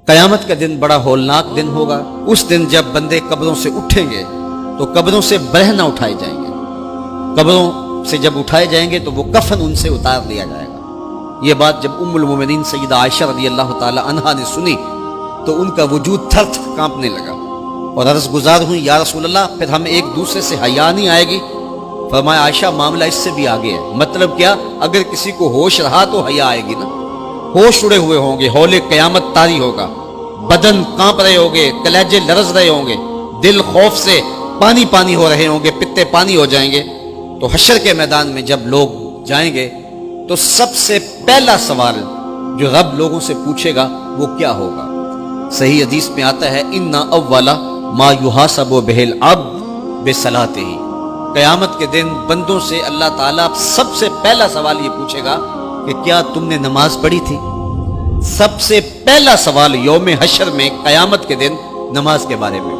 قیامت کا دن بڑا ہولناک دن ہوگا۔ اس دن جب بندے قبروں سے اٹھیں گے تو قبروں سے برہنہ اٹھائے جائیں گے، قبروں سے جب اٹھائے جائیں گے تو وہ کفن ان سے اتار لیا جائے گا۔ یہ بات جب ام المومنین سیدہ عائشہ رضی اللہ تعالی عنہا نے سنی تو ان کا وجود تھر تھر کانپنے لگا اور عرض گزار ہوئی، یا رسول اللہ پھر ہمیں ایک دوسرے سے حیا نہیں آئے گی؟ فرمایا عائشہ معاملہ اس سے بھی آگے ہے۔ مطلب کیا؟ اگر کسی کو ہوش رہا تو حیا آئے گی نا، ہوش اڑے ہوئے ہوں گے، ہول قیامت طاری ہوگا، بدن کانپ رہے ہوں گے، کلیجے لرز رہے ہوں گے، دل خوف سے پانی پانی ہو رہے ہوں گے، پتے پانی ہو جائیں گے، تو حشر کے میدان میں جب لوگ جائیں گے تو سب سے پہلا سوال جو رب لوگوں سے پوچھے گا وہ کیا ہوگا؟ صحیح حدیث میں آتا ہے ان اول ما یحاسب بہ العبد بصلاته۔ قیامت کے دن بندوں سے اللہ تعالیٰ سب سے پہلا سوال یہ پوچھے گا کہ کیا تم نے نماز پڑھی تھی؟ سب سے پہلا سوال یوم حشر میں قیامت کے دن نماز کے بارے میں،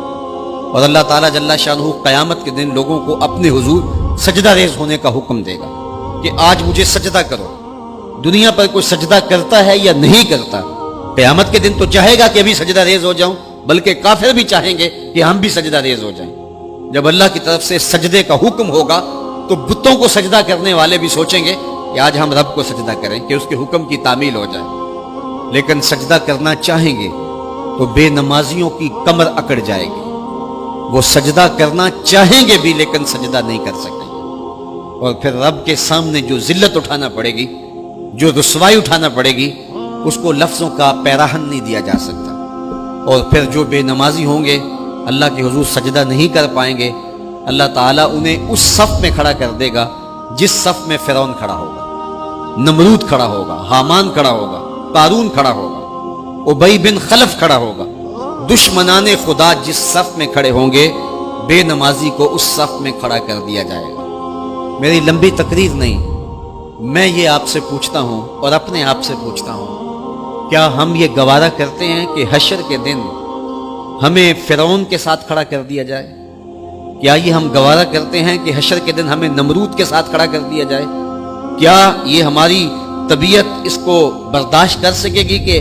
اور اللہ تعالیٰ جل شانہ قیامت کے دن لوگوں کو اپنے حضور سجدہ ریز ہونے کا حکم دے گا کہ آج مجھے سجدہ کرو۔ دنیا پر کوئی سجدہ کرتا ہے یا نہیں کرتا؟ قیامت کے دن تو چاہے گا کہ ابھی سجدہ ریز ہو جاؤں، بلکہ کافر بھی چاہیں گے کہ ہم بھی سجدہ ریز ہو جائیں۔ جب اللہ کی طرف سے سجدے کا حکم ہوگا تو بتوں کو سجدہ کرنے والے بھی سوچیں گے کہ آج ہم رب کو سجدہ کریں کہ اس کے حکم کی تعمیل ہو جائے، لیکن سجدہ کرنا چاہیں گے تو بے نمازیوں کی کمر اکڑ جائے گی۔ وہ سجدہ کرنا چاہیں گے بھی لیکن سجدہ نہیں کر سکیں گے، اور پھر رب کے سامنے جو ذلت اٹھانا پڑے گی، جو رسوائی اٹھانا پڑے گی، اس کو لفظوں کا پیراہن نہیں دیا جا سکتا۔ اور پھر جو بے نمازی ہوں گے اللہ کے حضور سجدہ نہیں کر پائیں گے، اللہ تعالیٰ انہیں اس صف میں کھڑا کر دے گا جس صف میں فرعون کھڑا ہوگا، نمرود کھڑا ہوگا، حامان کھڑا ہوگا، قارون کھڑا ہوگا، ابی بن خلف کھڑا ہوگا۔ دشمنان خدا جس صف میں کھڑے ہوں گے بے نمازی کو اس صف میں کھڑا کر دیا جائے گا۔ میری لمبی تقریر نہیں، میں یہ آپ سے پوچھتا ہوں اور اپنے آپ سے پوچھتا ہوں، کیا ہم یہ گوارا کرتے ہیں کہ حشر کے دن ہمیں فرعون کے ساتھ کھڑا کر دیا جائے؟ کیا یہ ہم گوارا کرتے ہیں کہ حشر کے دن ہمیں نمرود کے ساتھ کھڑا کر دیا جائے؟ کیا یہ ہماری طبیعت اس کو برداشت کر سکے گی کہ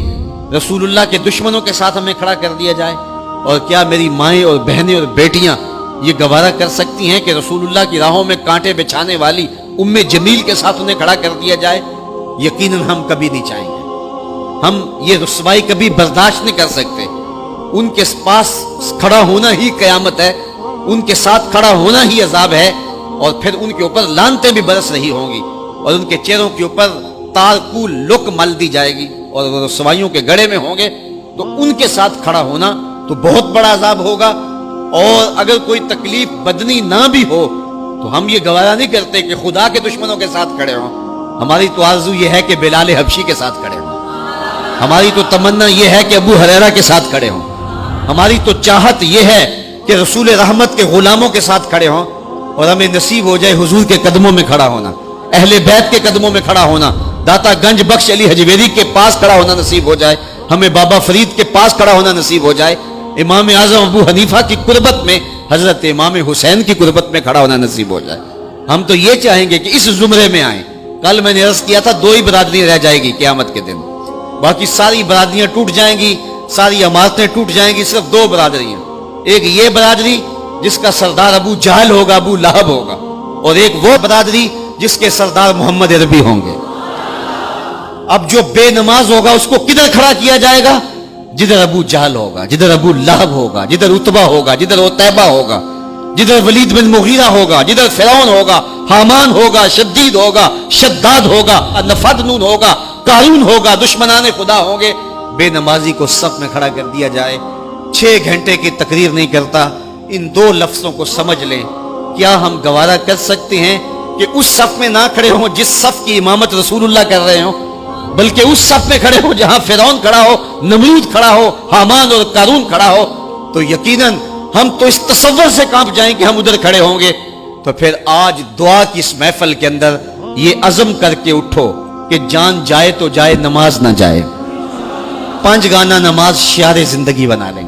رسول اللہ کے دشمنوں کے ساتھ ہمیں کھڑا کر دیا جائے؟ اور کیا میری مائیں اور بہنیں اور بیٹیاں یہ گوارا کر سکتی ہیں کہ رسول اللہ کی راہوں میں کانٹے بچھانے والی ام جمیل کے ساتھ انہیں کھڑا کر دیا جائے؟ یقیناً ہم کبھی نہیں چاہیں گے، ہم یہ رسوائی کبھی برداشت نہیں کر سکتے۔ ان کے پاس کھڑا ہونا ہی قیامت ہے، ان کے ساتھ کھڑا ہونا ہی عذاب ہے، اور پھر ان کے اوپر لعنتیں بھی برس رہی ہوں گی، اور ان کے چہروں کے اوپر تارکو لک مل دی جائے گی، اور وہ رسوائیوں کے گڑھے میں ہوں گے، تو ان کے ساتھ کھڑا ہونا تو بہت بڑا عذاب ہوگا۔ اور اگر کوئی تکلیف بدنی نہ بھی ہو تو ہم یہ گوارا نہیں کرتے کہ خدا کے دشمنوں کے ساتھ کھڑے ہوں۔ ہماری تو آرزو یہ ہے کہ بلال حبشی کے ساتھ کھڑے ہوں، ہماری تو تمنا یہ ہے کہ ابو ہریرہ کے ساتھ کھڑے ہوں، ہماری تو چاہت یہ ہے کہ رسول رحمت کے غلاموں کے ساتھ کھڑے ہوں، اور ہمیں نصیب ہو جائے حضور کے قدموں میں کھڑا ہونا، اہل بیت کے قدموں میں کھڑا ہونا، داتا گنج بخش علی حجویری کے پاس کھڑا ہونا نصیب ہو جائے، ہمیں بابا فرید کے پاس کھڑا ہونا نصیب ہو جائے، امام اعظم ابو حنیفہ کی قربت میں، حضرت امام حسین کی قربت میں کھڑا ہونا نصیب ہو جائے۔ ہم تو یہ چاہیں گے کہ اس زمرے میں آئیں۔ کل میں نے عرض کیا تھا 2 ہی برادریاں رہ جائے گی قیامت کے دن، باقی ساری برادریاں ٹوٹ جائیں گی، ساری عمارتیں ٹوٹ جائیں گی، صرف 2 برادریاں، ایک یہ برادری جس کا سردار ابو جہل ہوگا، ابو لہب ہوگا، اور ایک وہ برادری جس کے سردار محمد عربی ہوں گے۔ اب جو بے نماز ہوگا اس کو کدھر کھڑا کیا جائے گا؟ جدھر ابو جہل ہوگا، جدھر ابو لہب ہوگا، جدھر عتبہ ہوگا، جدھر عتیبہ ہوگا، جدھر ولید بن مغیرہ ہوگا، جدھر فرعون ہوگا، حامان ہوگا، شدید ہوگا، شداد ہوگا، نفدنون ہوگا، قارون ہوگا، دشمنان خدا ہوں گے۔ بے نمازی کو صف میں کھڑا کر دیا جائے۔ 6 گھنٹے کی تقریر نہیں کرتا، ان 2 لفظوں کو سمجھ لیں۔ کیا ہم گوارا کر سکتے ہیں کہ اس صف میں نہ کھڑے ہوں جس صف کی امامت رسول اللہ کر رہے ہوں، بلکہ اس صف میں کھڑے ہوں جہاں فرعون کھڑا ہو، نمرود کھڑا ہو، حامان اور قارون کھڑا ہو؟ تو یقیناً ہم تو اس تصور سے کانپ جائیں کہ ہم ادھر کھڑے ہوں گے۔ تو پھر آج دعا کی اس محفل کے اندر یہ عزم کر کے اٹھو کہ جان جائے تو جائے، نماز نہ جائے۔ 5 گانا نماز شعار زندگی بنا لیں۔